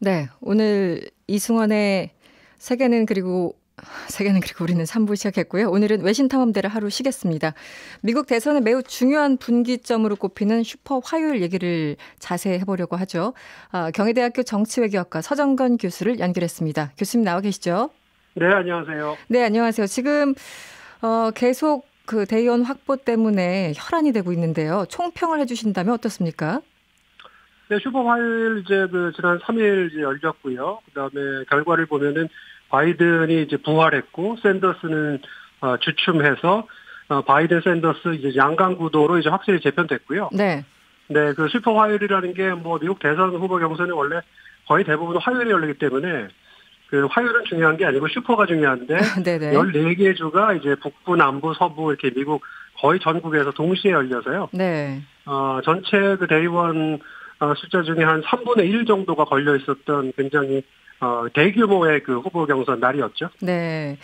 네, 오늘 이승원의 세계는 그리고 우리는 3부 시작했고요. 오늘은 외신탐험대를 하루 쉬겠습니다. 미국 대선의 매우 중요한 분기점으로 꼽히는 슈퍼 화요일 얘기를 자세히 해보려고 하죠. 경희대학교 정치외교학과 서정건 교수를 연결했습니다. 교수님 나와 계시죠? 네, 안녕하세요. 네, 안녕하세요. 지금 계속 그 대의원 확보 때문에 혈안이 되고 있는데요. 총평을 해주신다면 어떻습니까? 네, 슈퍼화요일 지난 3일 열렸고요. 그다음에 결과를 보면은 바이든이 부활했고 샌더스는 주춤해서 바이든 샌더스 양강 구도로 확실히 재편됐고요. 네. 네, 그 슈퍼화요일이라는 게 미국 대선 후보 경선이 원래 거의 대부분 화요일에 열리기 때문에 그 화요일은 중요한 게 아니고 슈퍼가 중요한데 네네. 14개 주가 북부, 남부, 서부 이렇게 미국 거의 전국에서 동시에 열려서요. 네. 전체 그 대의원 숫자 중에 한 3분의 1 정도가 걸려 있었던 굉장히 대규모의 그 후보 경선 날이었죠. 네.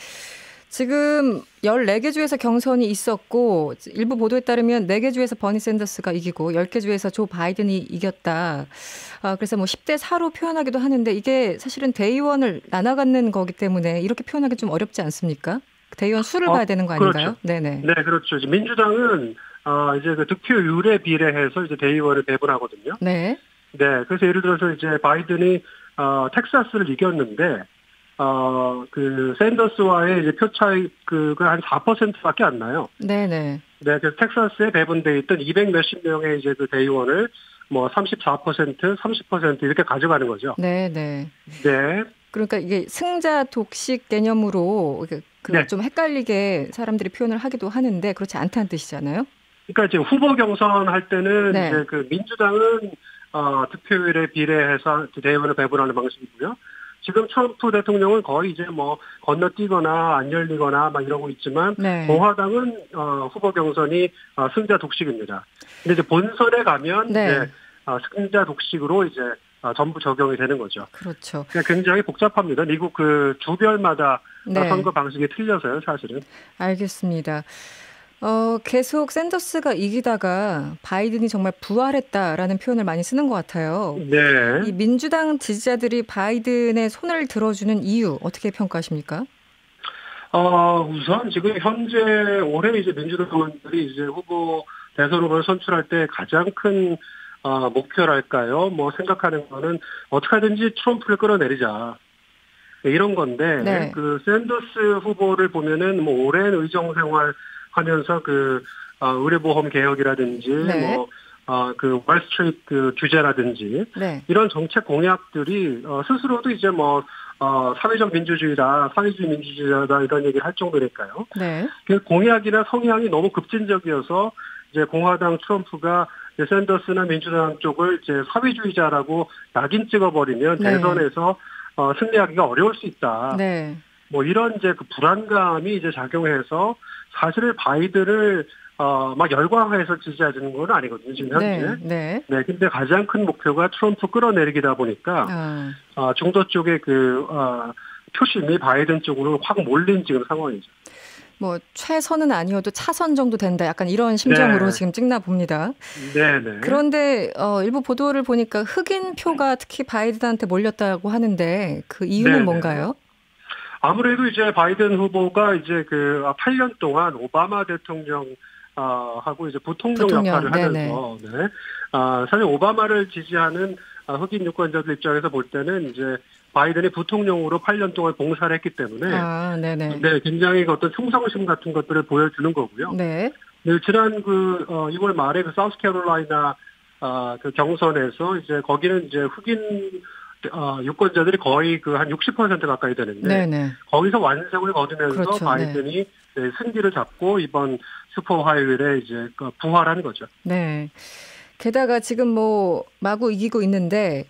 지금 14개 주에서 경선이 있었고 일부 보도에 따르면 4개 주에서 버니 샌더스가 이기고 10개 주에서 조 바이든이 이겼다. 그래서 10대 4로 표현하기도 하는데 이게 사실은 대의원을 나눠 갖는 거기 때문에 이렇게 표현하기 좀 어렵지 않습니까? 대의원 수를 봐야 되는 거 아닌가요? 그렇죠. 네네. 네, 그렇죠. 민주당은 그 득표율에 비례해서 대의원을 배분하거든요. 네. 네, 그래서 예를 들어서 바이든이 텍사스를 이겼는데 그 샌더스와의 표 차이가 한 4%밖에 안 나요. 네네. 네, 그래서 텍사스에 배분돼 있던 200 몇십 명의 그 대의원을 34%, 30% 이렇게 가져가는 거죠. 네네. 네. 그러니까 이게 승자 독식 개념으로 네. 좀 헷갈리게 사람들이 표현을 하기도 하는데 그렇지 않다는 뜻이잖아요. 그러니까 지금 후보 경선 할 때는 네. 그 민주당은 득표율에 비례해서 대의원을 배분하는 방식이고요. 지금 트럼프 대통령은 거의 건너뛰거나 안 열리거나 이러고 있지만 네. 공화당은 후보 경선이 승자 독식입니다. 근데 본선에 가면 네. 승자 독식으로 전부 적용이 되는 거죠. 그렇죠. 그러니까 굉장히 복잡합니다. 미국 그 주별마다 네. 선거 방식이 틀려서요, 사실은. 알겠습니다. 계속 샌더스가 이기다가 바이든이 정말 부활했다라는 표현을 많이 쓰는 것 같아요. 이 네. 민주당 지지자들이 바이든의 손을 들어주는 이유 어떻게 평가하십니까? 우선 지금 현재 올해 민주당 의원들이 후보, 대선 후보를 선출할 때 가장 큰, 목표랄까요? 생각하는 거는 어떻게 하든지 트럼프를 끌어내리자. 네, 이런 건데, 네. 그 샌더스 후보를 보면은 오랜 의정 생활 하면서 의료보험 개혁이라든지, 네. 그 월스트리트 그 규제라든지, 네. 이런 정책 공약들이, 스스로도 사회적 민주주의다, 사회주의 민주주의다, 이런 얘기를 할 정도니까요. 네. 그 공약이나 성향이 너무 급진적이어서 공화당 트럼프가 샌더스나 민주당 쪽을 사회주의자라고 낙인 찍어버리면 네. 대선에서 승리하기가 어려울 수 있다. 네. 이런 그 불안감이 작용해서 사실 바이든을 막 열광해서 지지하는 건 아니거든요, 지금 현재. 네. 네, 근데 가장 큰 목표가 트럼프 끌어내리기다 보니까 중도 쪽의 표심이 바이든 쪽으로 확 몰린 지금 상황이죠. 최선은 아니어도 차선 정도 된다. 약간 이런 심정으로 네. 지금 찍나 봅니다. 네네. 그런데 일부 보도를 보니까 흑인 표가 특히 바이든한테 몰렸다고 하는데 그 이유는 네네. 뭔가요? 아무래도 바이든 후보가 8년 동안 오바마 대통령 하고 부통령 역할을 하면서 네. 사실 오바마를 지지하는 흑인 유권자들 입장에서 볼 때는 바이든이 부통령으로 8년 동안 봉사를 했기 때문에 네네. 네, 굉장히 어떤 충성심 같은 것들을 보여주는 거고요. 네. 네, 지난 2월 말에 사우스캐롤라이나 그 경선에서 거기는 흑인 유권자들이 거의 한 60% 가까이 되는데 네네. 거기서 완승을 거두면서 그렇죠. 바이든이 승기를 잡고 이번 슈퍼 화요일에 부활한 거죠. 네. 게다가 지금 마구 이기고 있는데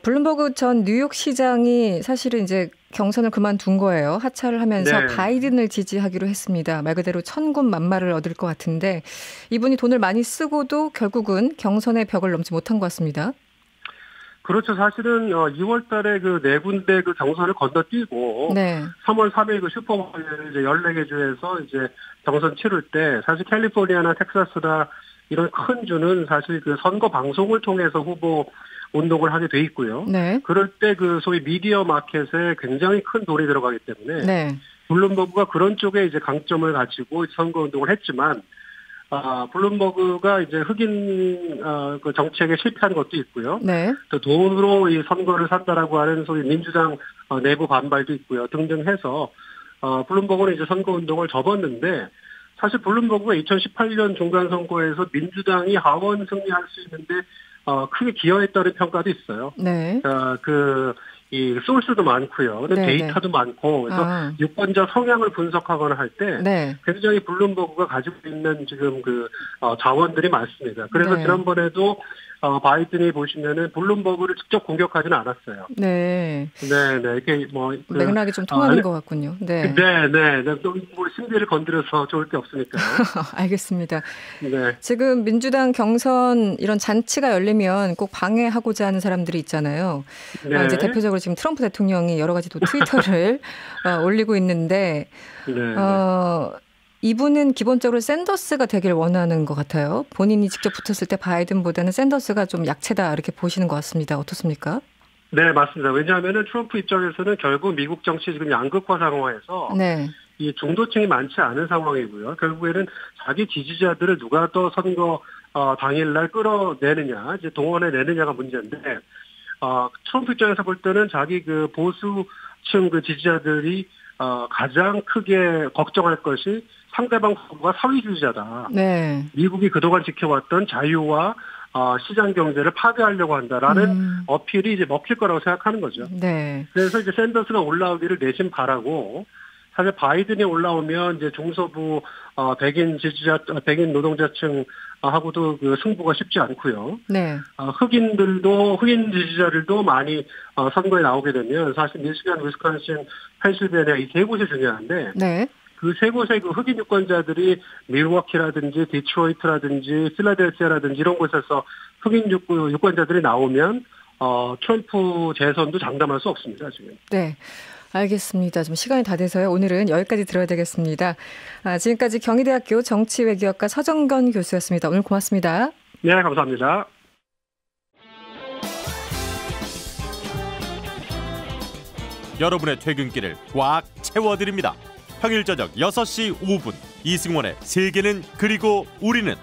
블룸버그 전 뉴욕시장이 사실은 경선을 그만둔 거예요. 하차를 하면서 네. 바이든을 지지하기로 했습니다. 말 그대로 천군만마를 얻을 것 같은데 이분이 돈을 많이 쓰고도 결국은 경선의 벽을 넘지 못한 것 같습니다. 그렇죠. 사실은 2월 달에 네 군데 경선을 건너뛰고 네. 3월 3일 슈퍼보울 14개 주에서 경선 치를 때 사실 캘리포니아나 텍사스나 이런 큰 주는 사실 선거 방송을 통해서 후보 운동을 하게 돼 있고요. 네. 그럴 때 그 소위 미디어 마켓에 굉장히 큰 돈이 들어가기 때문에 네. 블룸버그가 그런 쪽에 이제 강점을 가지고 선거 운동을 했지만 블룸버그가 이제 흑인 그 정책에 실패한 것도 있고요. 네. 또 돈으로 이 선거를 산다라고 하는 소위 민주당 내부 반발도 있고요. 등등 해서 블룸버그는 이제 선거 운동을 접었는데 사실 블룸버그가 2018년 중간 선거에서 민주당이 하원 승리할 수 있는데 크게 기여했다는 평가도 있어요. 네. 이 소스도 많고요. 근데 네, 데이터도 많고 그래서 유권자 성향을 분석하거나 할 때 네. 굉장히 블룸버그가 가지고 있는 지금 자원들이 많습니다. 그래서 네. 지난번에도 바이든이 보시면은 블룸버그를 직접 공격하지는 않았어요. 네. 네. 이렇게 맥락이 좀 통하는 것 같군요. 네. 네. 뭐 심리를 건드려서 좋을 게 없으니까요. 알겠습니다. 네. 지금 민주당 경선 이런 잔치가 열리면 꼭 방해하고자 하는 사람들이 있잖아요. 네. 이제 대표적으로 지금 트럼프 대통령이 여러 가지 또 트위터를 올리고 있는데, 네. 이분은 기본적으로 샌더스가 되길 원하는 것 같아요. 본인이 직접 붙었을 때 바이든보다는 샌더스가 좀 약체다 이렇게 보시는 것 같습니다. 어떻습니까? 네, 맞습니다. 왜냐하면은 트럼프 입장에서는 결국 미국 정치 지금 양극화 상황에서 네. 이 중도층이 많지 않은 상황이고요. 결국에는 자기 지지자들을 누가 더 선거 당일날 끌어내느냐, 이제 동원해내느냐가 문제인데, 트럼프 입장에서 볼 때는 자기 그 보수층 그 지지자들이 가장 크게 걱정할 것이 상대방 후보가 사회주의자다. 네. 미국이 그동안 지켜왔던 자유와 시장 경제를 파괴하려고 한다라는 어필이 이제 먹힐 거라고 생각하는 거죠. 네. 그래서 이제 샌더스가 올라오기를 내심 바라고, 사실 바이든이 올라오면 이제 중서부 백인 노동자층 하고도 그 승부가 쉽지 않고요. 네. 흑인 지지자들도 많이 선거에 나오게 되면 사실 미시간, 위스콘신, 펜실베니아 이 세 곳이 중요한데, 네. 그 세 곳의 그 흑인 유권자들이 밀워키라든지 디트로이트라든지 필라델피아라든지 이런 곳에서 흑인 유권자들이 나오면 트럼프 재선도 장담할 수 없습니다, 지금. 네. 알겠습니다. 좀 시간이 다 돼서요. 오늘은 여기까지 들어야 되겠습니다. 지금까지 경희대학교 정치외교학과 서정건 교수였습니다. 오늘 고맙습니다. 네, 감사합니다. 여러분의 퇴근길을 꽉 채워드립니다. 평일 저녁 6시 5분 이승원의 세계는 그리고 우리는